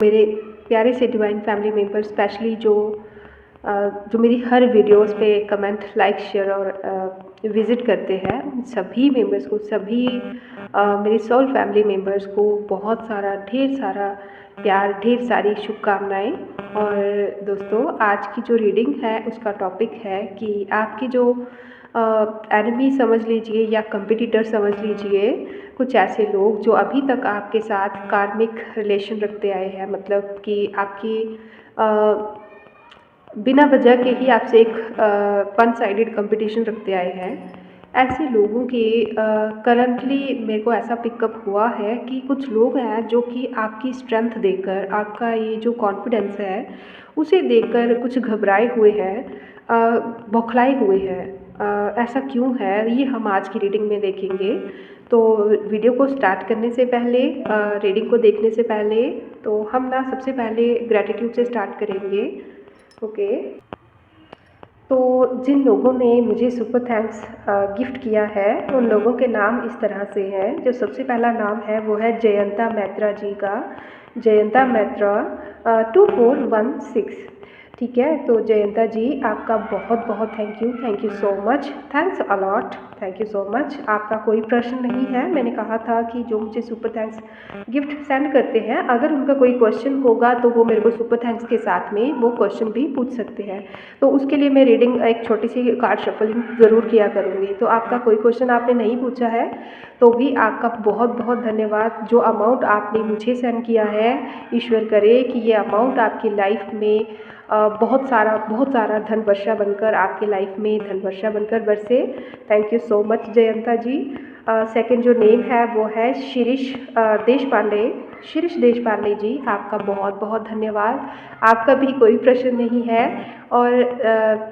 मेरे प्यारे से डिवाइन फैमिली मेम्बर, स्पेशली जो मेरी हर वीडियोस पे कमेंट, लाइक, शेयर और विज़िट करते हैं, उन सभी मेंबर्स को, सभी मेरी सोल फैमिली मेंबर्स को बहुत सारा, ढेर सारा प्यार, ढेर सारी शुभकामनाएं। और दोस्तों, आज की जो रीडिंग है उसका टॉपिक है कि आपकी जो एनिमी समझ लीजिए या कंपिटिटर समझ लीजिए, कुछ ऐसे लोग जो अभी तक आपके साथ कार्मिक रिलेशन रखते आए हैं, मतलब कि आपकी बिना वजह के ही आपसे एक वन साइडेड कंपटीशन रखते आए हैं। ऐसे लोगों के करंटली मेरे को ऐसा पिकअप हुआ है कि कुछ लोग हैं जो कि आपकी स्ट्रेंथ देखकर, आपका ये जो कॉन्फिडेंस है उसे देखकर कुछ घबराए हुए हैं, बौखलाए हुए हैं। ऐसा क्यों है, ये हम आज की रीडिंग में देखेंगे। तो वीडियो को स्टार्ट करने से पहले, रीडिंग को देखने से पहले, तो हम ना सबसे पहले ग्रैटिट्यूड से स्टार्ट करेंगे। ओके। तो जिन लोगों ने मुझे सुपर थैंक्स गिफ्ट किया है, उन लोगों के नाम इस तरह से हैं। जो सबसे पहला नाम है वो है जयंता मैत्रा जी का। जयंता मैत्रा 2416। ठीक है, तो जयंता जी आपका बहुत बहुत thank you so much, thanks a lot, thank you so much. आपका कोई प्रश्न नहीं है। मैंने कहा था कि जो मुझे सुपर थैंक्स गिफ्ट सेंड करते हैं, अगर उनका कोई क्वेश्चन होगा तो वो मेरे को सुपर थैंक्स के साथ में वो क्वेश्चन भी पूछ सकते हैं। तो उसके लिए मैं रीडिंग एक छोटी सी कार्ड शफलिंग ज़रूर किया करूँगी। तो आपका कोई क्वेश्चन आपने नहीं पूछा है तो भी आपका बहुत बहुत धन्यवाद। जो अमाउंट आपने मुझे सेंड किया है, ईश्वर करे कि ये अमाउंट आपकी लाइफ में बहुत सारा धन वर्षा बनकर आपके लाइफ में धन वर्षा बनकर बरसे। Thank you so much Jayanta ji. Second जो नेम है वो है शिरीष देश पांडे। शिरीष देश पांडे जी, आपका बहुत बहुत धन्यवाद। आपका भी कोई प्रश्न नहीं है और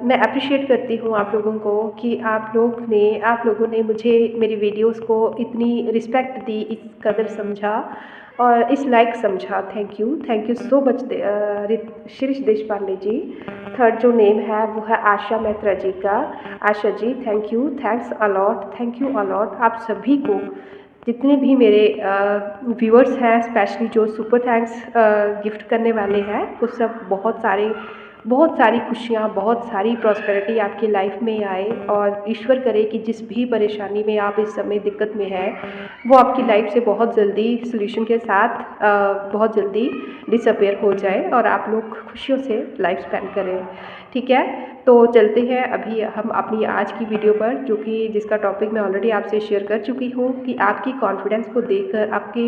मैं अप्रिशिएट करती हूँ आप लोगों को कि आप लोगों ने मुझे मेरी वीडियोस को इतनी रिस्पेक्ट दी, इस कदर समझा और इस लाइक समझा। Thank you so much Shirish Desh Pande ji. Third जो नेम है वो है आशा मैत्रा जी का। Asha ji, thanks a lot, thank you a lot. आप सभी को, जितने भी मेरे व्यूअर्स हैं, स्पेशली जो सुपर थैंक्स गिफ्ट करने वाले हैं, वो सब बहुत सारी खुशियाँ, बहुत सारी प्रॉस्पेरिटी आपकी लाइफ में आए और ईश्वर करे कि जिस भी परेशानी में आप इस समय दिक्कत में हैं, वो आपकी लाइफ से बहुत जल्दी सोल्यूशन के साथ बहुत जल्दी डिसअपेयर हो जाए और आप लोग खुशियों से लाइफ स्पेंड करें। ठीक है, तो चलते हैं अभी हम अपनी आज की वीडियो पर, जो कि जिसका टॉपिक मैं ऑलरेडी आपसे शेयर कर चुकी हूँ कि आपकी कॉन्फिडेंस को देखकर आपके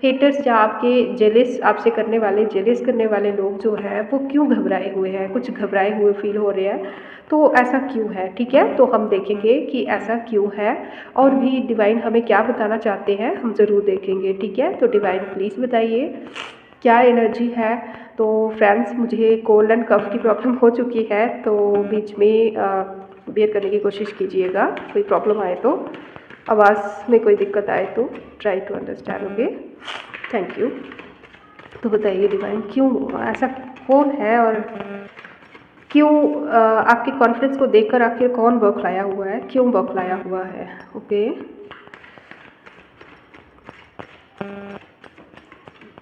हेटर्स या आपके आपसे जेलिस करने वाले लोग जो हैं वो क्यों घबराए हुए हैं, कुछ घबराए हुए फील हो रहे हैं। तो ऐसा क्यों है, ठीक है, तो हम देखेंगे कि ऐसा क्यों है और भी डिवाइन हमें क्या बताना चाहते हैं, हम ज़रूर देखेंगे। ठीक है, तो डिवाइन प्लीज़ बताइए क्या एनर्जी है। तो फ्रेंड्स, मुझे कोल्ड एंड कफ की प्रॉब्लम हो चुकी है, तो बीच में बेयर करने की कोशिश कीजिएगा। कोई प्रॉब्लम आए तो, आवाज़ में कोई दिक्कत आए तो try to understand. Okay, thank you. तो बताइए डिवाइन, क्यों ऐसा कौन है और क्यों आपके कॉन्फिडेंस को देखकर आखिर कौन बौखलाया हुआ है, क्यों बौखलाया हुआ है। Okay,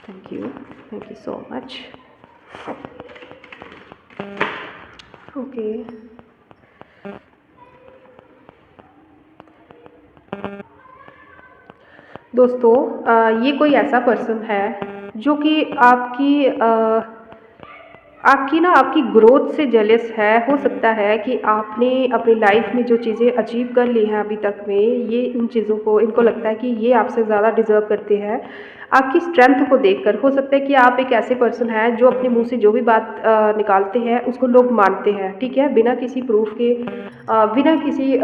thank you so much. Okay, दोस्तों, ये कोई ऐसा पर्सन है जो कि आपकी ग्रोथ से जेलस है। हो सकता है कि आपने अपनी लाइफ में जो चीज़ें अचीव कर ली हैं अभी तक में, ये इन चीज़ों को इनको लगता है कि ये आपसे ज़्यादा डिज़र्व करते हैं। आपकी स्ट्रेंथ को देखकर हो सकता है कि आप एक ऐसे पर्सन हैं जो अपने मुंह से जो भी बात निकालते हैं उसको लोग मानते हैं। ठीक है, बिना किसी प्रूफ के, बिना किसी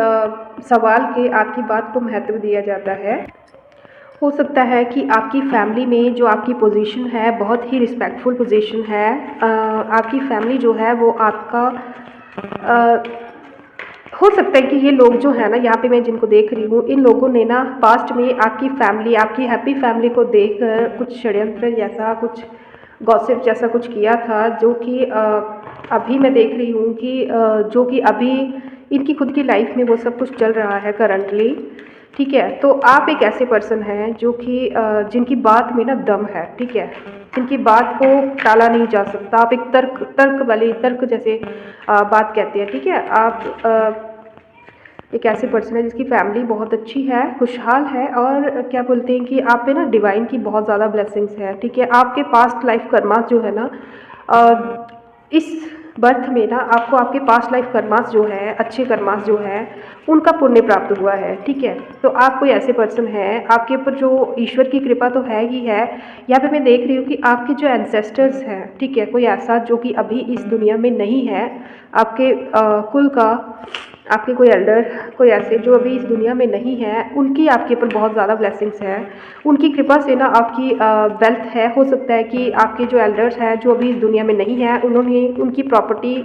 सवाल के आपकी बात को महत्व दिया जाता है। हो सकता है कि आपकी फैमिली में जो आपकी पोजीशन है बहुत ही रिस्पेक्टफुल पोजीशन है। आपकी फैमिली जो है वो आपका हो सकता है कि ये लोग जो है ना, यहाँ पे मैं जिनको देख रही हूँ, इन लोगों ने ना पास्ट में आपकी फैमिली, आपकी हैप्पी फैमिली को देखकर कुछ षड्यंत्र जैसा, कुछ गॉसिप जैसा कुछ किया था, जो कि अभी मैं देख रही हूँ कि जो कि अभी इनकी खुद की लाइफ में वो सब कुछ चल रहा है करंटली। ठीक है। तो आप एक ऐसे पर्सन हैं जो कि जिनकी बात में ना दम है, ठीक है, जिनकी बात को टाला नहीं जा सकता। आप एक तर्क तर्क वाली तर्क जैसे बात कहते हैं, ठीक है। आप एक ऐसे पर्सन है जिसकी फैमिली बहुत अच्छी है, खुशहाल है, और क्या बोलते हैं कि आप पे ना डिवाइन की बहुत ज़्यादा ब्लेसिंग्स है, ठीक है। आपके पास्ट लाइफ कर्मास जो है ना, इस बर्थ में ना आपको आपके पास्ट लाइफ कर्मास जो है, अच्छे कर्मास जो है, उनका पुण्य प्राप्त हुआ है, ठीक है। तो आप कोई ऐसे पर्सन हैं, आपके ऊपर जो ईश्वर की कृपा तो है ही है। यहाँ पे मैं देख रही हूँ कि आपके जो एंसेस्टर्स हैं, ठीक है, कोई ऐसा जो कि अभी इस दुनिया में नहीं है, आपके कुल का, आपके कोई एल्डर, कोई ऐसे जो अभी इस दुनिया में नहीं है, उनकी आपके ऊपर बहुत ज़्यादा ब्लेसिंग्स है। उनकी कृपा से ना आपकी वेल्थ है। हो सकता है कि आपके जो एल्डर्स हैं जो अभी इस दुनिया में नहीं है, उन्होंने उनकी प्रॉपर्टी,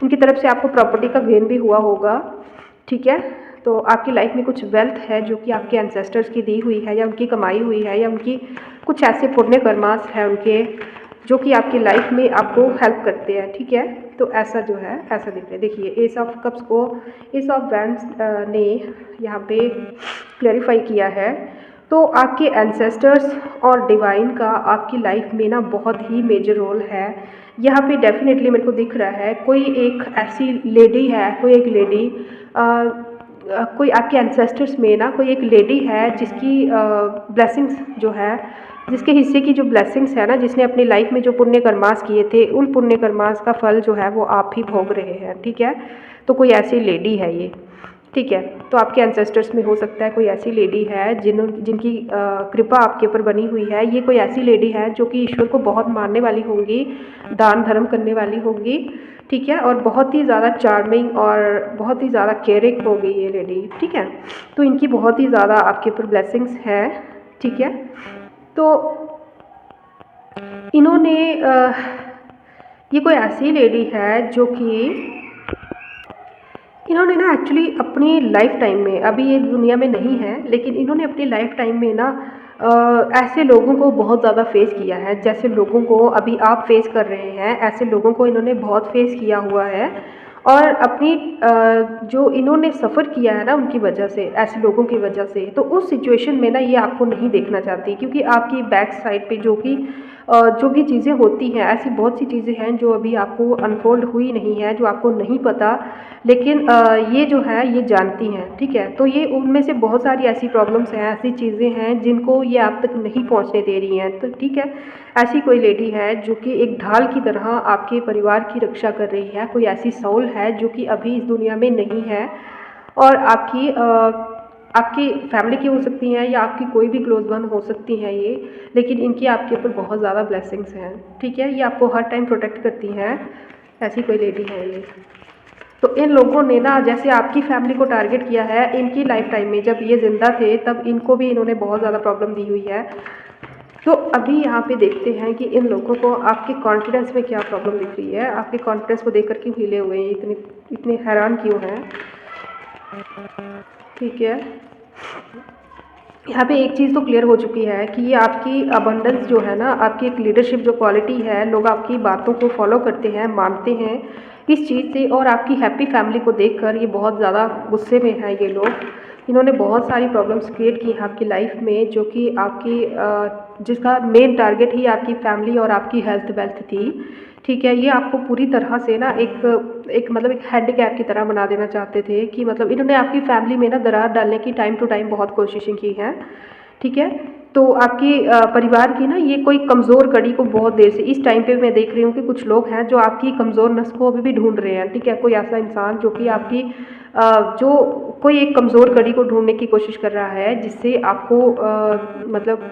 उनकी तरफ से आपको प्रॉपर्टी का गेन भी हुआ होगा, ठीक है। तो आपकी लाइफ में कुछ वेल्थ है जो कि आपके एंसेस्टर्स की दी हुई है, या उनकी कमाई हुई है, या उनकी कुछ ऐसे पुण्य कर्मास हैं उनके, जो कि आपकी लाइफ में आपको हेल्प करते हैं, ठीक है। तो ऐसा जो है, ऐसा दिख रहा है। देखिए, एस ऑफ कप्स को एस ऑफ वैंड्स ने यहाँ पे क्लैरिफाई किया है। तो आपके एंसेस्टर्स और डिवाइन का आपकी लाइफ में ना बहुत ही मेजर रोल है। यहाँ पे डेफिनेटली मेरे को दिख रहा है कोई एक ऐसी लेडी है, कोई एक लेडी, कोई आपके एंसेस्टर्स में ना कोई एक लेडी है जिसकी ब्लेसिंग्स जो है, जिसके हिस्से की जो ब्लेसिंग्स है ना, जिसने अपनी लाइफ में जो पुण्य कर्मास किए थे, उन पुण्य कर्मास का फल जो है वो आप ही भोग रहे हैं, ठीक है। तो कोई ऐसी लेडी है ये, ठीक है। तो आपके एंसेस्टर्स में हो सकता है कोई ऐसी लेडी है जिनकी कृपा आपके ऊपर बनी हुई है। ये कोई ऐसी लेडी है जो कि ईश्वर को बहुत मानने वाली होंगी, दान धर्म करने वाली होंगी, ठीक है, और बहुत ही ज़्यादा चार्मिंग और बहुत ही ज़्यादा केयरिंग होगी ये लेडी, ठीक है। तो इनकी बहुत ही ज़्यादा आपके ऊपर ब्लेसिंग्स है, ठीक है। तो इन्होंने ये कोई ऐसी लेडी है जो कि इन्होंने ना एक्चुअली अपनी लाइफ टाइम में, अभी ये दुनिया में नहीं है, लेकिन इन्होंने अपनी लाइफ टाइम में ना ऐसे लोगों को बहुत ज़्यादा फेस किया है, जैसे लोगों को अभी आप फेस कर रहे हैं, ऐसे लोगों को इन्होंने बहुत फेस किया हुआ है। और अपनी जो इन्होंने सफ़र किया है ना उनकी वजह से, ऐसे लोगों की वजह से, तो उस सिचुएशन में ना ये आपको नहीं देखना चाहती, क्योंकि आपकी बैक साइड पे जो भी चीज़ें होती हैं, ऐसी बहुत सी चीज़ें हैं जो अभी आपको अनफोल्ड हुई नहीं है, जो आपको नहीं पता, लेकिन ये जो है ये जानती हैं, ठीक है। तो ये उनमें से बहुत सारी ऐसी प्रॉब्लम्स हैं, ऐसी चीज़ें हैं जिनको ये आप तक नहीं पहुंचने दे रही हैं, तो ठीक है। ऐसी कोई लेडी है जो कि एक ढाल की तरह आपके परिवार की रक्षा कर रही है। कोई ऐसी सोल है जो कि अभी इस दुनिया में नहीं है, और आपकी फैमिली की हो सकती हैं, या आपकी कोई भी क्लोज वन हो सकती हैं ये, लेकिन इनकी आपके ऊपर बहुत ज़्यादा ब्लेसिंग्स हैं, ठीक है। ये आपको हर टाइम प्रोटेक्ट करती हैं, ऐसी कोई लेडी है ये। तो इन लोगों ने ना जैसे आपकी फैमिली को टारगेट किया है, इनकी लाइफ टाइम में जब ये ज़िंदा थे तब इनको भी इन्होंने बहुत ज़्यादा प्रॉब्लम दी हुई है। तो अभी यहाँ पे देखते हैं कि इन लोगों को आपके कॉन्फिडेंस में क्या प्रॉब्लम दिख रही है, आपके कॉन्फिडेंस को देख कर क्यों हिले हुए हैं, इतने इतने हैरान क्यों हैं, ठीक है। यहाँ पे एक चीज़ तो क्लियर हो चुकी है कि ये आपकी अबंडेंस जो है ना, आपकी एक लीडरशिप जो क्वालिटी है, लोग आपकी बातों को फॉलो करते हैं, मानते हैं इस चीज़ से, और आपकी हैप्पी फैमिली को देखकर ये बहुत ज़्यादा गुस्से में हैं ये लोग। इन्होंने बहुत सारी प्रॉब्लम्स क्रिएट की हैं आपकी लाइफ में, जो कि आपकी जिसका मेन टारगेट ही आपकी फैमिली और आपकी हेल्थ वेल्थ थी, ठीक है। ये आपको पूरी तरह से ना एक मतलब एक हैंडीकैप की तरह बना देना चाहते थे, कि मतलब इन्होंने आपकी फैमिली में ना दरार डालने की टाइम टू टाइम बहुत कोशिशें की हैं, ठीक है। तो आपकी परिवार की ना ये कोई कमज़ोर कड़ी को बहुत देर से, इस टाइम पे मैं देख रही हूँ कि कुछ लोग हैं जो आपकी कमज़ोर नस को अभी भी ढूंढ रहे हैं, ठीक है। कोई ऐसा इंसान जो कि आपकी जो कोई एक कमज़ोर कड़ी को ढूंढने की कोशिश कर रहा है, जिससे आपको मतलब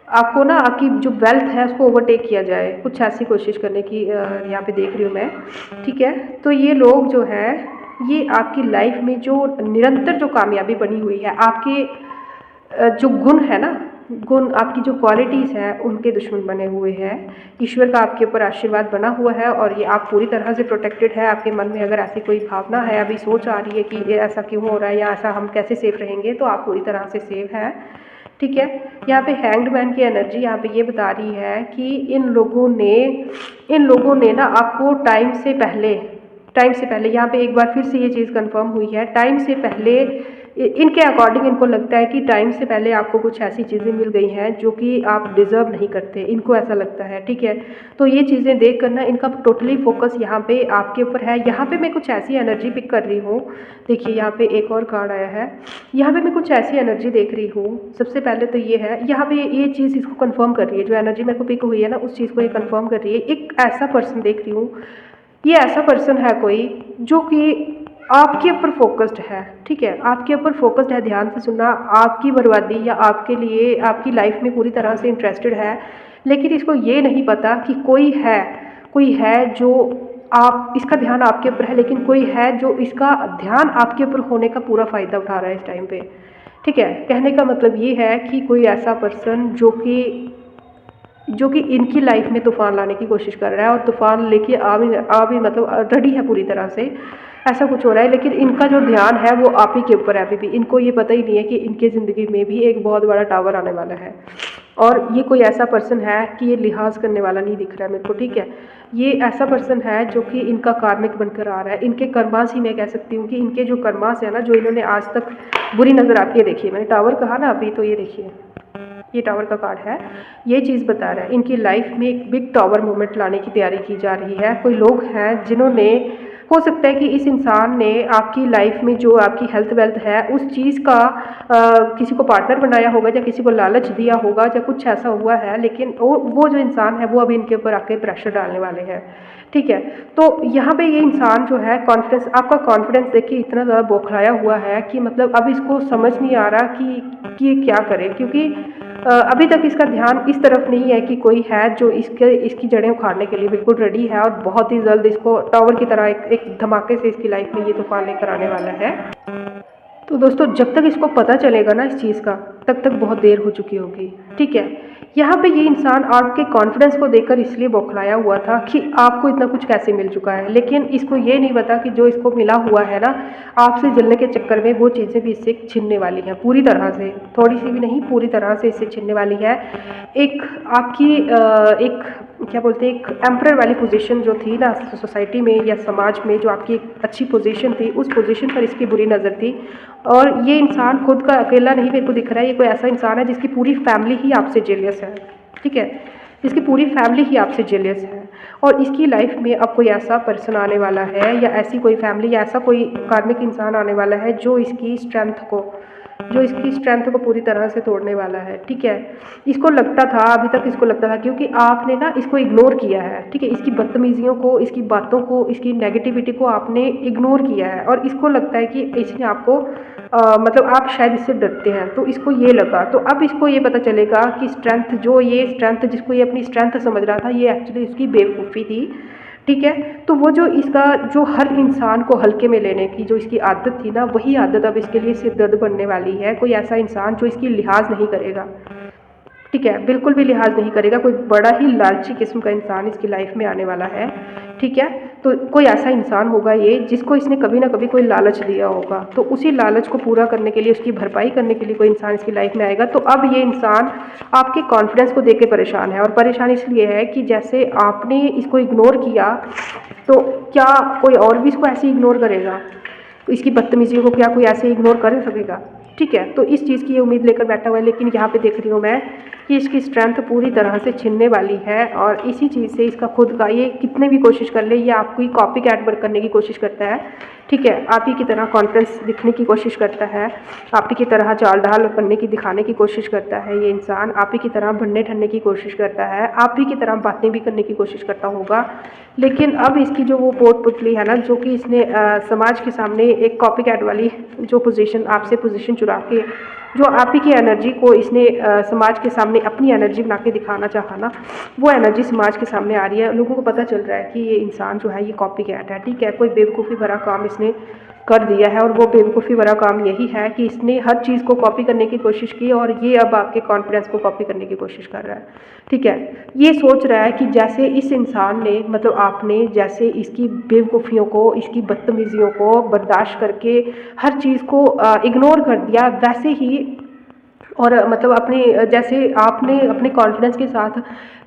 आपको ना आपकी जो वेल्थ है उसको ओवरटेक किया जाए, कुछ ऐसी कोशिश करने की यहाँ पे देख रही हूँ मैं, ठीक है। तो ये लोग जो है, ये आपकी लाइफ में जो निरंतर जो कामयाबी बनी हुई है, आपके जो गुण है ना, गुण आपकी जो क्वालिटीज़ है उनके दुश्मन बने हुए हैं। ईश्वर का आपके ऊपर आशीर्वाद बना हुआ है, और ये आप पूरी तरह से प्रोटेक्टेड है। आपके मन में अगर ऐसी कोई भावना है, अभी सोच आ रही है कि ये ऐसा क्यों हो रहा है, या ऐसा हम कैसे सेफ रहेंगे, तो आप पूरी तरह से सेफ है, ठीक है। यहाँ पे हैंग्ड मैन की एनर्जी यहाँ पे ये बता रही है कि इन लोगों ने ना आपको टाइम से पहले, यहाँ पे एक बार फिर से ये चीज़ कंफर्म हुई है, टाइम से पहले इनके अकॉर्डिंग इनको लगता है कि टाइम से पहले आपको कुछ ऐसी चीज़ें मिल गई हैं जो कि आप डिज़र्व नहीं करते, इनको ऐसा लगता है, ठीक है। तो ये चीज़ें देख कर ना इनका टोटली फोकस यहाँ पे आपके ऊपर है। यहाँ पे मैं कुछ ऐसी एनर्जी पिक कर रही हूँ, देखिए यहाँ पे एक और कार्ड आया है, यहाँ पे मैं कुछ ऐसी एनर्जी देख रही हूँ। सबसे पहले तो ये है, यहाँ पे ये चीज़ इसको कन्फर्म कर रही है, जो एनर्जी मेरे को पिक हुई है ना उस चीज़ को ये कन्फर्म कर रही है। एक ऐसा पर्सन देख रही हूँ, ये ऐसा पर्सन है कोई जो कि आपके ऊपर फोकस्ड है, ठीक है, आपके ऊपर फोकस्ड है। ध्यान से सुनना, आपकी बर्बादी या आपके लिए आपकी लाइफ में पूरी तरह से इंटरेस्टेड है, लेकिन इसको ये नहीं पता कि कोई है जो आप इसका ध्यान आपके ऊपर है, लेकिन कोई है जो इसका ध्यान आपके ऊपर होने का पूरा फ़ायदा उठा रहा है इस टाइम पे, ठीक है। कहने का मतलब ये है कि कोई ऐसा पर्सन जो कि इनकी लाइफ में तूफ़ान लाने की कोशिश कर रहा है, और तूफ़ान लेके आ भी मतलब रेडी है पूरी तरह से, ऐसा कुछ हो रहा है। लेकिन इनका जो ध्यान है वो आप ही के ऊपर है अभी भी। इनको ये पता ही नहीं है कि इनकी ज़िंदगी में भी एक बहुत बड़ा टावर आने वाला है, और ये कोई ऐसा पर्सन है कि ये लिहाज करने वाला नहीं दिख रहा है मेरे को, ठीक है। ये ऐसा पर्सन है जो कि इनका कार्मिक बनकर आ रहा है, इनके कर्मास ही मैं कह सकती हूँ कि इनके जो कर्मास है ना, जो इन्होंने आज तक बुरी नज़र आती है। देखिए मैंने टावर कहा ना अभी, तो ये देखिए ये टावर का कार्ड है, ये चीज़ बता रहा है इनकी लाइफ में एक बिग टावर मूवमेंट लाने की तैयारी की जा रही है। कोई लोग हैं जिन्होंने, हो सकता है कि इस इंसान ने आपकी लाइफ में जो आपकी हेल्थ वेल्थ है उस चीज़ का किसी को पार्टनर बनाया होगा, या किसी को लालच दिया होगा, या कुछ ऐसा हुआ है। लेकिन वो जो इंसान है वो अभी इनके ऊपर आके प्रेशर डालने वाले हैं, ठीक है। तो यहाँ पे ये इंसान जो है कॉन्फिडेंस, आपका कॉन्फिडेंस देखिए इतना ज़्यादा बौखलाया हुआ है कि मतलब अब इसको समझ नहीं आ रहा कि ये क्या करे, क्योंकि अभी तक इसका ध्यान इस तरफ नहीं है कि कोई है जो इसकी जड़ें उखाड़ने के लिए बिल्कुल रेडी है, और बहुत ही जल्द इसको टावर की तरह एक धमाके से इसकी लाइफ में ये तूफान लेकर आने वाला है। तो दोस्तों जब तक इसको पता चलेगा ना इस चीज़ का, तब तक बहुत देर हो चुकी होगी, ठीक है। यहाँ पे ये इंसान आपके कॉन्फिडेंस को देखकर इसलिए बौखलाया हुआ था कि आपको इतना कुछ कैसे मिल चुका है, लेकिन इसको ये नहीं पता कि जो इसको मिला हुआ है ना, आपसे जलने के चक्कर में वो चीज़ें भी इससे छिनने वाली हैं पूरी तरह से, थोड़ी सी भी नहीं, पूरी तरह से इससे छिनने वाली है। एक आपकी एक क्या बोलते हैं, एक एम्परर वाली पोजीशन जो थी ना सोसाइटी में या समाज में, जो आपकी एक अच्छी पोजीशन थी, उस पोजीशन पर इसकी बुरी नज़र थी। और ये इंसान खुद का अकेला नहीं मेरे को दिख रहा है, ये कोई ऐसा इंसान है जिसकी पूरी फैमिली ही आपसे जेलियस है, ठीक है, इसकी पूरी फैमिली ही आपसे जेलियस है। और इसकी लाइफ में अब कोई ऐसा पर्सन आने वाला है, या ऐसी कोई फैमिली या ऐसा कोई कार्मिक इंसान आने वाला है जो इसकी स्ट्रेंथ को पूरी तरह से तोड़ने वाला है, ठीक है। इसको लगता था, अभी तक इसको लगता था, क्योंकि आपने ना इसको इग्नोर किया है, ठीक है, इसकी बदतमीजियों को, इसकी बातों को, इसकी नेगेटिविटी को आपने इग्नोर किया है, और इसको लगता है कि इसने आपको मतलब आप शायद इससे डरते हैं, तो इसको ये लगा। तो अब इसको ये पता चलेगा कि स्ट्रेंथ जिसको ये अपनी स्ट्रेंथ समझ रहा था, ये एक्चुअली उसकी बेवकूफ़ी थी, ठीक है। तो वो जो हर इंसान को हल्के में लेने की जो इसकी आदत थी ना, वही आदत अब इसके लिए सिरदर्द बनने वाली है। कोई ऐसा इंसान जो इसकी लिहाज नहीं करेगा, ठीक है, बिल्कुल भी लिहाज नहीं करेगा, कोई बड़ा ही लालची किस्म का इंसान इसकी लाइफ में आने वाला है, ठीक है। तो कोई ऐसा इंसान होगा ये जिसको इसने कभी ना कभी कोई लालच दिया होगा, तो उसी लालच को पूरा करने के लिए, उसकी भरपाई करने के लिए कोई इंसान इसकी लाइफ में आएगा। तो अब ये इंसान आपके कॉन्फिडेंस को देख के परेशान है, और परेशान इसलिए है कि जैसे आपने इसको इग्नोर किया, तो क्या कोई और भी इसको ऐसे इग्नोर करेगा? तो इसकी बदतमीजी को क्या कोई ऐसे इग्नोर कर सकेगा? ठीक है, तो इस चीज़ की ये उम्मीद लेकर बैठा हुआ है। लेकिन यहाँ पे देख रही हूँ मैं कि इसकी स्ट्रेंथ पूरी तरह से छिनने वाली है, और इसी चीज़ से इसका खुद का, ये कितने भी कोशिश कर ले, ये आपको ही कॉपी कैट वर्क करने की कोशिश करता है, ठीक है, आप ही की तरह कॉन्फिडेंस दिखने की कोशिश करता है, आप ही की तरह चाल ढाल बनने की, दिखाने की कोशिश करता है। ये इंसान आप ही की तरह बनने ठनने की कोशिश करता है, आप ही की तरह बातें भी करने की कोशिश करता होगा। लेकिन अब इसकी जो वो पोट पुतली है ना, जो कि इसने समाज के सामने एक कॉपी कैट वाली जो पोजीशन, आपसे पोजीशन चुरा के जो आप ही की एनर्जी को इसने समाज के सामने अपनी एनर्जी बना के दिखाना चाहा ना, वो एनर्जी समाज के सामने आ रही है। लोगों को पता चल रहा है कि ये इंसान जो है ये कॉपी कैट है, ठीक है, कोई बेवकूफ़ी भरा काम इसने कर दिया है। और वो बेवकूफ़ी भरा काम यही है कि इसने हर चीज़ को कॉपी करने की कोशिश की, और ये अब आपके कॉन्फिडेंस को कॉपी करने की कोशिश कर रहा है, ठीक है। ये सोच रहा है कि जैसे इस इंसान ने, मतलब आपने जैसे इसकी बेवकूफ़ियों को, इसकी बदतमीज़ियों को बर्दाश्त करके हर चीज़ को इग्नोर कर दिया, वैसे ही और मतलब अपने जैसे आपने अपने कॉन्फिडेंस के साथ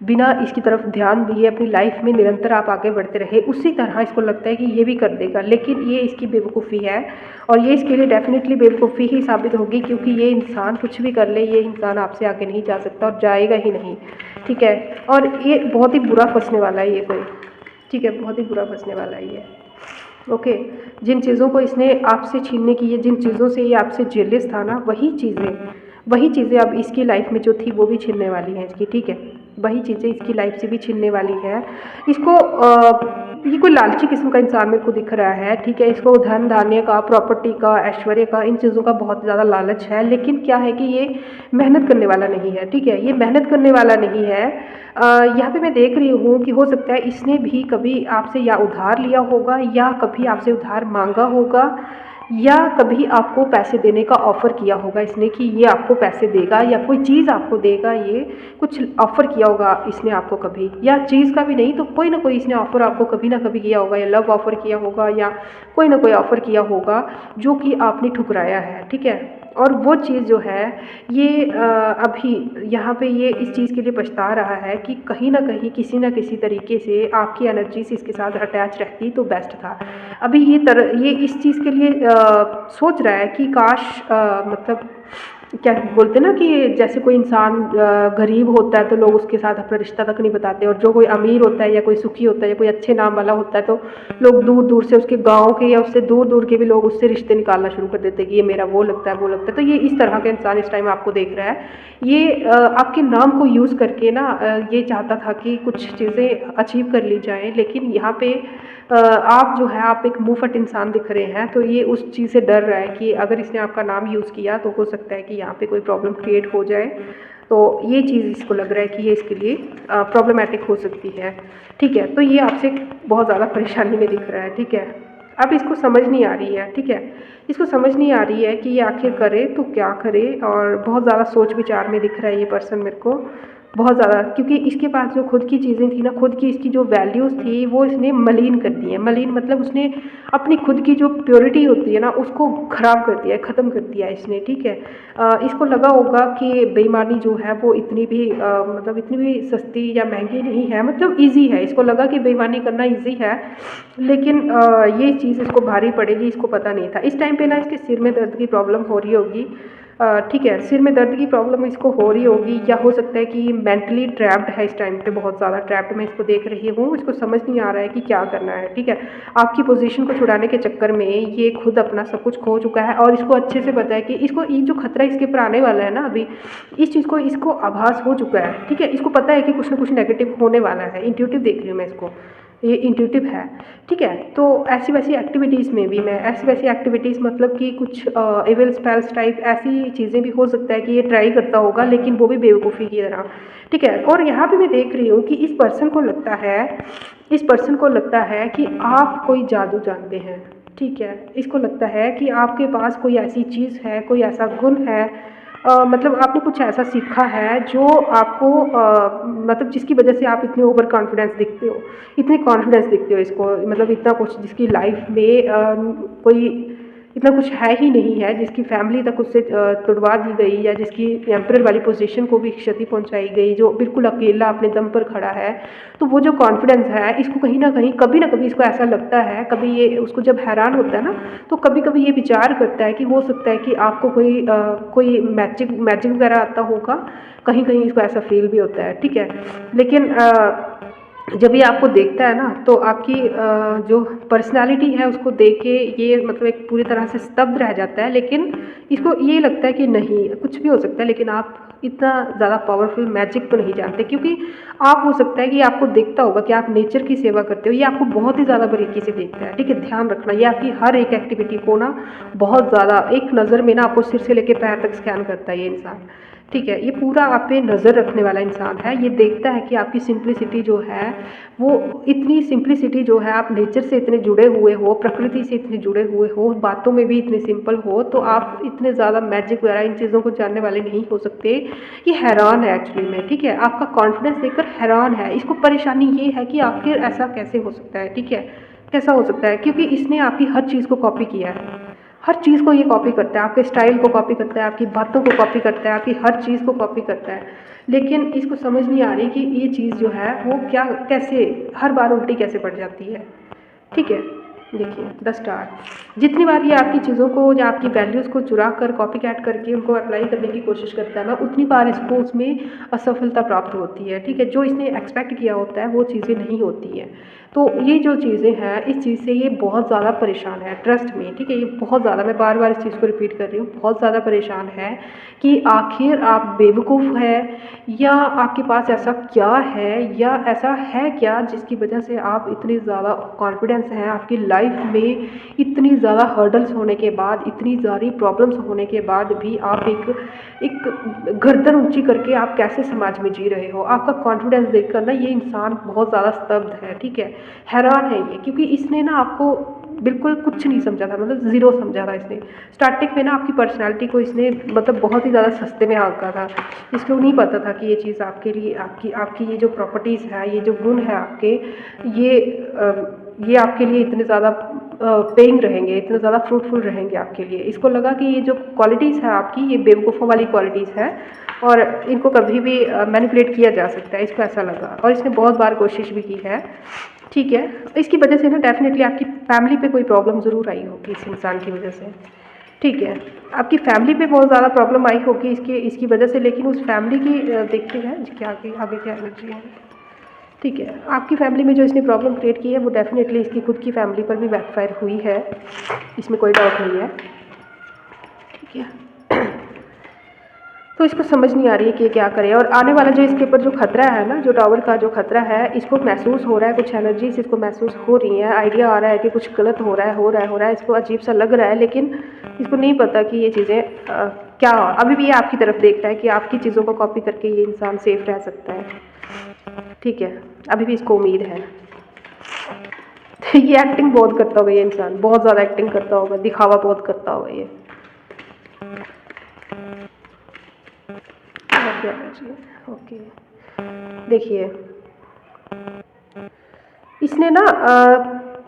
बिना इसकी तरफ ध्यान दिए अपनी लाइफ में निरंतर आप आगे बढ़ते रहे, उसी तरह इसको लगता है कि ये भी कर देगा, लेकिन ये इसकी बेवकूफ़ी है। और ये इसके लिए डेफिनेटली बेवकूफ़ी ही साबित होगी, क्योंकि ये इंसान कुछ भी कर ले, ये इंसान आपसे आगे नहीं जा सकता और जाएगा ही नहीं, ठीक है। और ये बहुत ही बुरा फंसने वाला है ये कोई, ठीक है, बहुत ही बुरा फंसने वाला है ये। ओके, जिन चीज़ों को इसने आपसे छीनने की, जिन चीज़ों से ये आपसे जेलियस था ना, वही चीज़ें अब इसकी लाइफ में जो थी वो भी छीनने वाली हैं इसकी, ठीक है। वही चीज़ें इसकी लाइफ से भी छीनने वाली है इसको। ये कोई लालची किस्म का इंसान मेरे को दिख रहा है, ठीक है। इसको धन धान्य का, प्रॉपर्टी का, ऐश्वर्य का, इन चीज़ों का बहुत ज़्यादा लालच है, लेकिन क्या है कि ये मेहनत करने वाला नहीं है, ठीक है। ये मेहनत करने वाला नहीं है। यहाँ पे मैं देख रही हूँ कि हो सकता है इसने भी कभी आपसे या उधार लिया होगा, या कभी आपसे उधार मांगा होगा, या कभी आपको पैसे देने का ऑफ़र किया होगा इसने कि ये आपको पैसे देगा या कोई चीज़ आपको देगा, ये कुछ ऑफ़र किया होगा इसने आपको कभी, या चीज़ का भी नहीं तो कोई ना कोई इसने ऑफ़र आपको कभी ना कभी किया होगा, या लव ऑफ़र किया होगा, या कोई ना कोई ऑफ़र किया होगा जो कि आपने ठुकराया है, ठीक है। और वो चीज़ जो है ये अभी यहाँ पे ये इस चीज़ के लिए पछता रहा है कि कहीं ना कहीं किसी न किसी तरीके से आपकी एनर्जी से इसके साथ अटैच रहती तो बेस्ट था। अभी ये इस चीज़ के लिए सोच रहा है कि काश मतलब क्या बोलते हैं ना कि जैसे कोई इंसान गरीब होता है तो लोग उसके साथ अपना रिश्ता तक नहीं बताते, और जो कोई अमीर होता है या कोई सुखी होता है या कोई अच्छे नाम वाला होता है तो लोग दूर दूर से, उसके गांव के या उससे दूर दूर के भी लोग उससे रिश्ते निकालना शुरू कर देते हैं कि ये मेरा वो लगता है वो लगता है। तो ये इस तरह का इंसान इस टाइम आपको देख रहा है। ये आपके नाम को यूज़ करके ना ये चाहता था कि कुछ चीज़ें अचीव कर ली जाएँ, लेकिन यहाँ पे आप जो है आप एक मुँहफट इंसान दिख रहे हैं, तो ये उस चीज़ से डर रहा है कि अगर इसने आपका नाम यूज़ किया तो हो सकता है कि यहाँ पे कोई प्रॉब्लम क्रिएट हो जाए। तो ये चीज़ इसको लग रहा है कि ये इसके लिए प्रॉब्लमैटिक हो सकती है, ठीक है। तो ये आपसे बहुत ज़्यादा परेशानी में दिख रहा है, ठीक है। अब इसको समझ नहीं आ रही है, ठीक है। इसको समझ नहीं आ रही है कि ये आखिर करे तो क्या करे, और बहुत ज़्यादा सोच विचार में दिख रहा है ये पर्सन मेरे को, बहुत ज़्यादा, क्योंकि इसके पास जो खुद की चीज़ें थी ना, खुद की इसकी जो वैल्यूज़ थी वो इसने मलीन कर दी है। मलीन मतलब उसने अपनी खुद की जो प्योरिटी होती है ना उसको ख़राब कर दिया है, ख़त्म कर दिया है इसने, ठीक है। इसको लगा होगा कि बेईमानी जो है वो इतनी भी मतलब इतनी भी सस्ती या महंगी नहीं है, मतलब ईजी है। इसको लगा कि बेईमानी करना ईजी है, लेकिन ये चीज़ इसको भारी पड़ेगी, इसको पता नहीं था। इस टाइम पे ना इसके सिर में दर्द की प्रॉब्लम हो रही होगी, ठीक है। सिर में दर्द की प्रॉब्लम इसको हो रही होगी, या हो सकता है कि मेंटली ट्रैप्ड है इस टाइम पे, बहुत ज़्यादा ट्रैप्ड मैं इसको देख रही हूँ। इसको समझ नहीं आ रहा है कि क्या करना है, ठीक है। आपकी पोजीशन को छुड़ाने के चक्कर में ये खुद अपना सब कुछ खो चुका है, और इसको अच्छे से पता है कि इसको ये जो खतरा इसके ऊपर आने वाला है ना, अभी इस चीज़ को इसको आभास हो चुका है, ठीक है। इसको पता है कि कुछ ना कुछ नेगेटिव होने वाला है, इंट्यूटिव देख रही हूँ मैं इसको, ये इंट्यूटिव है, ठीक है। तो ऐसी वैसी एक्टिविटीज़ में भी मैं ऐसी वैसी एक्टिविटीज़ मतलब कि कुछ एविल स्पेल्स टाइप ऐसी चीज़ें भी हो सकता है कि ये ट्राई करता होगा, लेकिन वो भी बेवकूफ़ी की तरह, ठीक है। और यहाँ पे मैं देख रही हूँ कि इस पर्सन को लगता है कि आप कोई जादू जानते हैं, ठीक है। इसको लगता है कि आपके पास कोई ऐसी चीज़ है, कोई ऐसा गुण है, मतलब आपने कुछ ऐसा सीखा है जो आपको मतलब जिसकी वजह से आप इतने ओवर कॉन्फिडेंस दिखते हो, इतने कॉन्फिडेंस दिखते हो इसको, मतलब इतना कुछ जिसकी लाइफ में कोई इतना कुछ है ही नहीं है, जिसकी फैमिली तक उससे तुड़वा दी गई, या जिसकी एम्परर वाली पोजीशन को भी क्षति पहुंचाई गई, जो बिल्कुल अकेला अपने दम पर खड़ा है। तो वो जो कॉन्फिडेंस है इसको कहीं ना कहीं कभी ना कभी इसको ऐसा लगता है, कभी ये उसको जब हैरान होता है ना तो कभी कभी ये विचार करता है कि हो सकता है कि आपको कोई मैजिक मैजिक वगैरह आता होगा, कहीं कहीं इसको ऐसा फील भी होता है, ठीक है। लेकिन जब ये आपको देखता है ना तो आपकी जो पर्सनालिटी है उसको देख के ये मतलब एक पूरी तरह से स्तब्ध रह जाता है, लेकिन इसको ये लगता है कि नहीं कुछ भी हो सकता है, लेकिन आप इतना ज़्यादा पावरफुल मैजिक तो नहीं जानते, क्योंकि आप हो सकता है कि आपको देखता होगा कि आप नेचर की सेवा करते हो, ये आपको बहुत ही ज़्यादा बारीकी से देखता है, ठीक है। ध्यान रखना, ये आपकी हर एक एक्टिविटी को ना बहुत ज़्यादा एक नज़र में ना आपको सिर से लेकर पैर तक स्कैन करता है ये इंसान, ठीक है। ये पूरा आप पे नज़र रखने वाला इंसान है। ये देखता है कि आपकी सिंप्लिसिटी जो है वो इतनी सिंप्लिसिटी जो है, आप नेचर से इतने जुड़े हुए हो, प्रकृति से इतने जुड़े हुए हो, बातों में भी इतने सिंपल हो, तो आप इतने ज़्यादा मैजिक वगैरह इन चीज़ों को जानने वाले नहीं हो सकते। ये हैरान है एक्चुअली में, ठीक है। आपका कॉन्फिडेंस देखकर हैरान है। इसको परेशानी ये है कि आखिर ऐसा कैसे हो सकता है, ठीक है। कैसा हो सकता है, क्योंकि इसने आपकी हर चीज़ को कॉपी किया है, हर चीज़ को ये कॉपी करता है, आपके स्टाइल को कॉपी करता है, आपकी बातों को कॉपी करता है, आपकी हर चीज़ को कॉपी करता है। लेकिन इसको समझ नहीं आ रही कि ये चीज़ जो है वो क्या, कैसे हर बार उल्टी कैसे पड़ जाती है। ठीक है, देखिए द स्टार, जितनी बार ये आपकी चीज़ों को या आपकी वैल्यूज़ को चुरा कर कॉपी कैट करके उनको अप्लाई करने की कोशिश करता है ना, उतनी बार इसको उसमें असफलता प्राप्त होती है। ठीक है, जो इसने एक्सपेक्ट किया होता है वो चीज़ें नहीं होती हैं। तो ये जो चीज़ें हैं, इस चीज़ से ये बहुत ज़्यादा परेशान है, ट्रस्ट में। ठीक है, ये बहुत ज़्यादा, मैं बार बार इस चीज़ को रिपीट कर रही हूँ, बहुत ज़्यादा परेशान है कि आखिर आप बेवकूफ़ है या आपके पास ऐसा क्या है, या ऐसा है क्या जिसकी वजह से आप इतनी ज़्यादा कॉन्फिडेंस हैं आपकी लाइफ में, इतनी ज़्यादा हर्डल्स होने के बाद, इतनी सारी प्रॉब्लम्स होने के बाद भी आप एक गर्दन ऊंची करके आप कैसे समाज में जी रहे हो। आपका कॉन्फिडेंस देखकर ना ये इंसान बहुत ज़्यादा स्तब्ध है। ठीक है, हैरान है ये, क्योंकि इसने ना आपको बिल्कुल कुछ नहीं समझा था, मतलब ज़ीरो समझा था इसने। स्टार्टिंग में ना आपकी पर्सनालिटी को इसने मतलब बहुत ही ज़्यादा सस्ते में आंका था। इसको नहीं पता था कि ये चीज़ आपके लिए, आपकी आपकी ये जो प्रॉपर्टीज़ है, ये जो गुण है आपके, ये आपके लिए इतने ज़्यादा पेइंग रहेंगे, इतने ज़्यादा फ्रूटफुल रहेंगे आपके लिए। इसको लगा कि ये जो क्वालिटीज़ है आपकी, ये बेवकूफ़ों वाली क्वालिटीज़ हैं और इनको कभी भी मैनिपुलेट किया जा सकता है, इसको ऐसा लगा। और इसने बहुत बार कोशिश भी की है। ठीक है, इसकी वजह से ना डेफिनेटली आपकी फैमिली पे कोई प्रॉब्लम ज़रूर आई होगी इस इंसान की वजह से। ठीक है, आपकी फैमिली पे बहुत ज़्यादा प्रॉब्लम आई होगी इसकी वजह से, लेकिन उस फैमिली की देखते हैं क्या आगे आगे क्या एनर्जी है। ठीक है, आपकी फैमिली में जो इसने प्रॉब्लम क्रिएट की है वो डेफिनेटली इसकी खुद की फैमिली पर भी बैकफायर हुई है, इसमें कोई डाउट नहीं है। ठीक है, तो इसको समझ नहीं आ रही है कि ये क्या करे। और आने वाला जो इसके ऊपर जो खतरा है ना, जो टावर का जो खतरा है, इसको महसूस हो रहा है, कुछ एनर्जीज इसको महसूस हो रही हैं, आइडिया आ रहा है कि कुछ गलत हो रहा है, इसको अजीब सा लग रहा है, लेकिन इसको नहीं पता कि ये चीज़ें क्या। अभी भी ये आपकी तरफ देखता है कि आपकी चीज़ों को कॉपी करके ये इंसान सेफ रह सकता है। ठीक है, अभी भी इसको उम्मीद है। ये एक्टिंग बहुत करता होगा ये इंसान, बहुत ज़्यादा एक्टिंग करता होगा, दिखावा बहुत करता होगा ये। ओके, देखिए इसने ना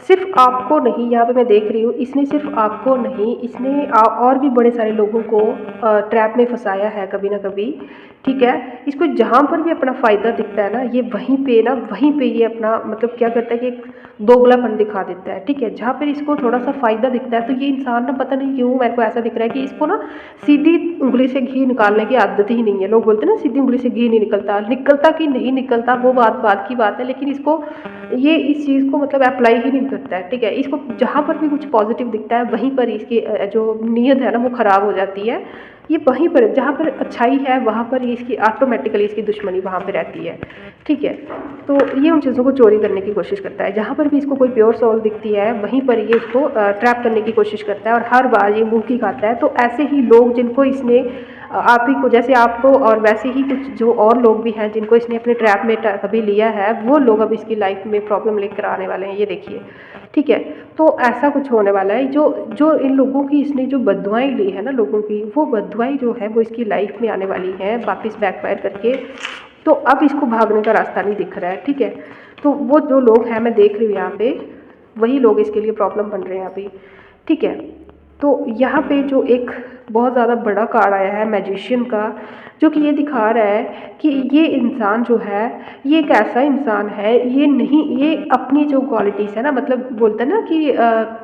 सिर्फ आपको नहीं, यहाँ पे मैं देख रही हूँ, इसने सिर्फ आपको नहीं, इसने और भी बड़े सारे लोगों को ट्रैप में फंसाया है कभी ना कभी। ठीक है, इसको जहाँ पर भी अपना फ़ायदा दिखता है ना, ये वहीं पे ये अपना मतलब क्या करता है कि एक दोगलापन दिखा देता है। ठीक है, जहाँ पर इसको थोड़ा सा फ़ायदा दिखता है तो ये इंसान ना, पता नहीं क्यों मेरे को ऐसा दिख रहा है कि इसको ना सीधी उंगली से घी निकालने की आदत ही नहीं है। लोग बोलते हैं ना सीधी उंगली से घी नहीं निकलता, निकलता कि नहीं निकलता वो बात की बात है, लेकिन इसको ये इस चीज़ को मतलब अप्लाई ही नहीं करता है। ठीक है, इसको जहाँ पर भी कुछ पॉजिटिव दिखता है वहीं पर इसकी जो नीयत है ना वो ख़राब हो जाती है। ये वहीं पर जहाँ पर अच्छाई है वहाँ पर ये इसकी ऑटोमेटिकली इसकी दुश्मनी वहाँ पर रहती है। ठीक है, तो ये उन चीज़ों को चोरी करने की कोशिश करता है। जहाँ पर भी इसको कोई प्योर सोल दिखती है वहीं पर ये इसको ट्रैप करने की कोशिश करता है और हर बार ये मुँह की खाता है। तो ऐसे ही लोग जिनको इसने आप ही को, जैसे आपको और वैसे ही कुछ जो और लोग भी हैं जिनको इसने अपने ट्रैप में कभी लिया है, वो लोग अब इसकी लाइफ में प्रॉब्लम लेकर आने वाले हैं, ये देखिए। ठीक है, तो ऐसा कुछ होने वाला है। जो जो इन लोगों की इसने जो बददुआएं ली है ना लोगों की, वो बददुआएं जो है वो इसकी लाइफ में आने वाली हैं वापस बैकफायर करके। तो अब इसको भागने का रास्ता नहीं दिख रहा है। ठीक है, तो वो जो लोग हैं मैं देख रही हूँ यहाँ पे, वही लोग इसके लिए प्रॉब्लम बन रहे हैं अभी। ठीक है, तो यहाँ पे जो एक बहुत ज़्यादा बड़ा कार्ड आया है मैजिशियन का, जो कि ये दिखा रहा है कि ये इंसान जो है ये एक ऐसा इंसान है, ये नहीं, ये अपनी जो क्वालिटीज़ है ना, मतलब बोलते हैं ना कि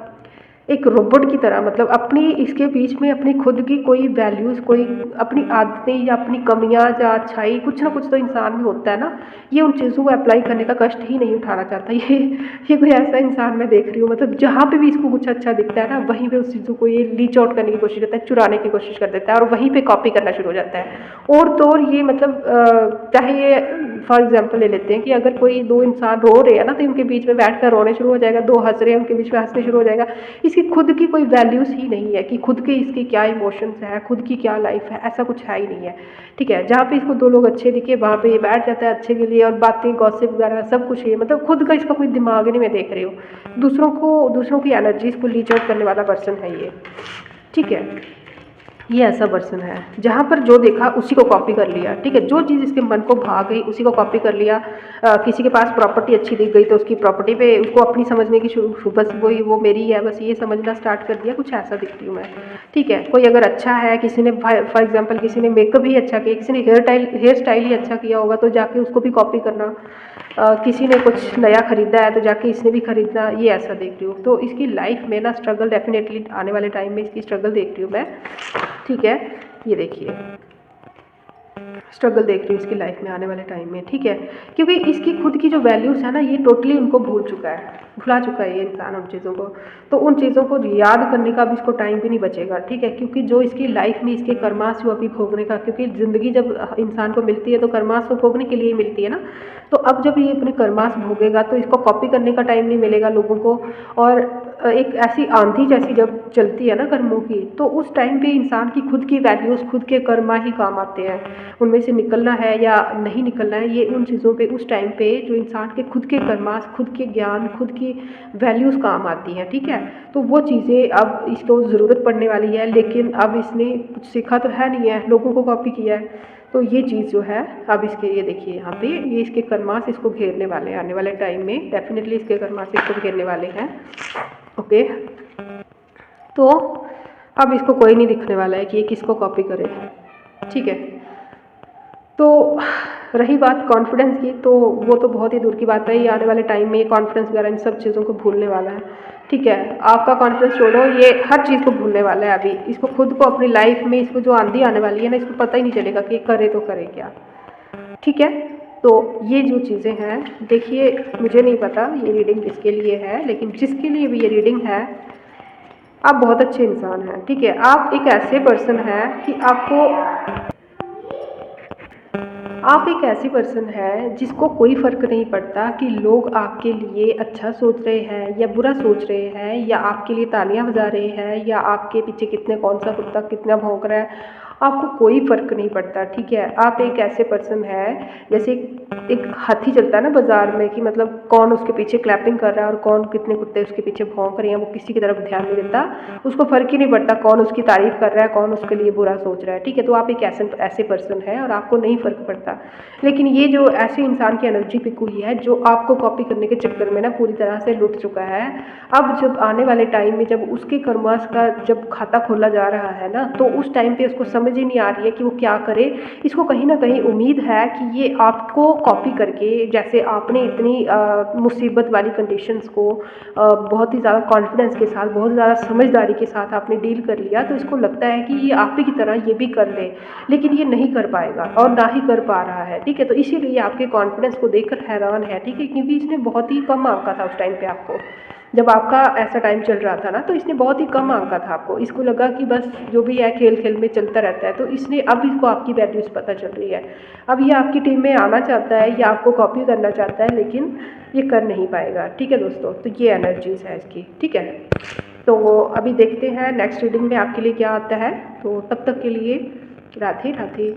एक रोबोट की तरह, मतलब अपनी इसके बीच में अपनी खुद की कोई वैल्यूज़, कोई अपनी आदतें या अपनी कमियां या अच्छाई, कुछ ना कुछ तो इंसान में होता है ना। ये उन चीज़ों को अप्लाई करने का कष्ट ही नहीं उठाना चाहता। ये कोई ऐसा इंसान मैं देख रही हूँ, मतलब जहाँ पे भी इसको कुछ अच्छा दिखता है ना वहीं पे उस चीज़ों को ये लीच आउट करने की कोशिश करता है, चुराने की कोशिश कर देता है और वहीं पर कॉपी करना शुरू हो जाता है। और तो और ये मतलब चाहे ये फॉर एग्जाम्पल ले लेते हैं कि अगर कोई दो इंसान रो रहे हैं ना, तो उनके बीच में बैठ कर रोने शुरू हो जाएगा, दो हंस रहे हैं उनके बीच में हंसने शुरू हो जाएगा। इसकी खुद की कोई वैल्यूज़ ही नहीं है कि खुद के इसकी क्या इमोशंस है, खुद की क्या लाइफ है, ऐसा कुछ है ही नहीं है। ठीक है, जहाँ पे इसको दो लोग अच्छे दिखे वहाँ पे ये बैठ जाता है अच्छे के लिए, और बातें गॉसिप वगैरह सब कुछ है, मतलब खुद का इसका कोई दिमाग नहीं, मैं देख रही हूँ। दूसरों की एनर्जीज को लीच आउट करने वाला पर्सन है ये। ठीक है, ये ऐसा पर्सन है जहाँ पर जो देखा उसी को कॉपी कर लिया, ठीक है, जो चीज़ इसके मन को भा गई उसी को कॉपी कर लिया। किसी के पास प्रॉपर्टी अच्छी दिख गई तो उसकी प्रॉपर्टी पे उसको अपनी समझने की शुरू, बस वही वो मेरी है, बस ये समझना स्टार्ट कर दिया, कुछ ऐसा दिखती हूँ मैं, ठीक है। कोई अगर अच्छा है, किसी ने फॉर एग्जाम्पल किसी ने मेकअप ही अच्छा किया, किसी ने हेयर स्टाइल ही अच्छा किया होगा तो जाके उसको भी कॉपी करना। किसी ने कुछ नया ख़रीदा है तो जाके इसने भी ख़रीदना, ये ऐसा देख रही हूँ। तो इसकी लाइफ में ना स्ट्रगल डेफिनेटली आने वाले टाइम में इसकी स्ट्रगल देख रही हूँ मैं, ठीक है। ये देखिए स्ट्रगल देख रही हूँ इसकी लाइफ में आने वाले टाइम में, ठीक है, क्योंकि इसकी खुद की जो वैल्यूज़ है ना ये टोटली उनको भुला चुका है ये इंसान उन चीज़ों को। तो उन चीज़ों को याद करने का भी इसको टाइम भी नहीं बचेगा, ठीक है, क्योंकि जो इसकी लाइफ में इसके कर्माश जो अभी भोगने का, क्योंकि ज़िंदगी जब इंसान को मिलती है तो कर्माश तो भोगने के लिए ही मिलती है ना। तो अब जब ये अपने कर्माश भोगेगा तो इसको कॉपी करने का टाइम नहीं मिलेगा लोगों को। और एक ऐसी आंधी जैसी जब चलती है ना कर्मों की, तो उस टाइम पे इंसान की खुद की वैल्यूज़, खुद के कर्मा ही काम आते हैं। उनमें से निकलना है या नहीं निकलना है, ये उन चीज़ों पे उस टाइम पे जो इंसान के खुद के कर्मास, खुद के ज्ञान, खुद की वैल्यूज़ काम आती हैं, ठीक है। तो वो चीज़ें अब इसको ज़रूरत पड़ने वाली है, लेकिन अब इसने कुछ सीखा तो है नहीं है, लोगों को कॉपी किया है। तो ये चीज़ जो है अब इसके, ये देखिए यहाँ पे ये इसके कर्मास इसको घेरने वाले हैं आने वाले टाइम में, डेफिनेटली इसके कर्मास इसको घेरने वाले हैं, ओके। तो अब इसको कोई नहीं दिखने वाला है कि ये किसको कॉपी करे, ठीक है। तो रही बात कॉन्फिडेंस की, तो वो तो बहुत ही दूर की बात है, ये आने वाले टाइम में कॉन्फिडेंस वगैरह इन सब चीज़ों को भूलने वाला है, ठीक है। आपका कॉन्फिडेंस छोड़ो, ये हर चीज़ को भूलने वाला है अभी। इसको खुद को अपनी लाइफ में, इसको जो आंधी आने वाली है ना, इसको पता ही नहीं चलेगा कि करे तो करे क्या, ठीक है। तो ये जो चीज़ें हैं, देखिए मुझे नहीं पता ये रीडिंग किसके लिए है, लेकिन जिसके लिए भी ये रीडिंग है, आप बहुत अच्छे इंसान हैं, ठीक है। आप एक ऐसे पर्सन हैं कि आप एक ऐसी पर्सन है जिसको कोई फ़र्क नहीं पड़ता कि लोग आपके लिए अच्छा सोच रहे हैं या बुरा सोच रहे हैं, या आपके लिए तालियां बजा रहे हैं, या आपके पीछे कौन सा कुत्ता कितना भौंक रहा है, आपको कोई फ़र्क नहीं पड़ता, ठीक है। आप एक ऐसे पर्सन है, जैसे एक हाथी चलता है ना बाज़ार में, कि मतलब कौन उसके पीछे क्लैपिंग कर रहा है और कौन कितने कुत्ते उसके पीछे भौंक रहे हैं, वो किसी की तरफ ध्यान नहीं देता, उसको फ़र्क ही नहीं पड़ता कौन उसकी तारीफ़ कर रहा है, कौन उसके लिए बुरा सोच रहा है, ठीक है। तो आप एक ऐसे पर्सन है और आपको नहीं फ़र्क पड़ता। लेकिन ये जो ऐसे इंसान की एनर्जी पिक हुई है जो आपको कॉपी करने के चक्कर में ना पूरी तरह से लुट चुका है। अब जब आने वाले टाइम में जब उसके कर्मास का जब खाता खोला जा रहा है ना, तो उस टाइम पे उसको समझ ही नहीं आ रही है कि वो क्या करे। इसको कहीं ना कहीं उम्मीद है कि ये आपको कॉपी करके, जैसे आपने इतनी मुसीबत वाली कंडीशंस को बहुत ही ज़्यादा कॉन्फिडेंस के साथ, बहुत ज़्यादा समझदारी के साथ आपने डील कर लिया, तो इसको लगता है कि ये आप ही की तरह ये भी कर ले, लेकिन ये नहीं कर पाएगा और ना ही कर पा रहा है, ठीक है। तो इसीलिए आपके कॉन्फिडेंस को देखकर हैरान है, ठीक है, क्योंकि इसने बहुत ही कम आंका था उस टाइम पे आपको, जब आपका ऐसा टाइम चल रहा था ना, तो इसने बहुत ही कम आंका था आपको। इसको लगा कि बस जो भी है खेल खेल में चलता रहता है, तो इसने अब इसको आपकी वैल्यूज़ पता चल रही है। अब ये आपकी टीम में आना चाहता है या आपको कॉपी करना चाहता है, लेकिन ये कर नहीं पाएगा, ठीक है दोस्तों। तो ये एनर्जीज़ है इसकी, ठीक है। तो अभी देखते हैं नेक्स्ट रीडिंग में आपके लिए क्या आता है। तो तब तक के लिए राधे राधे।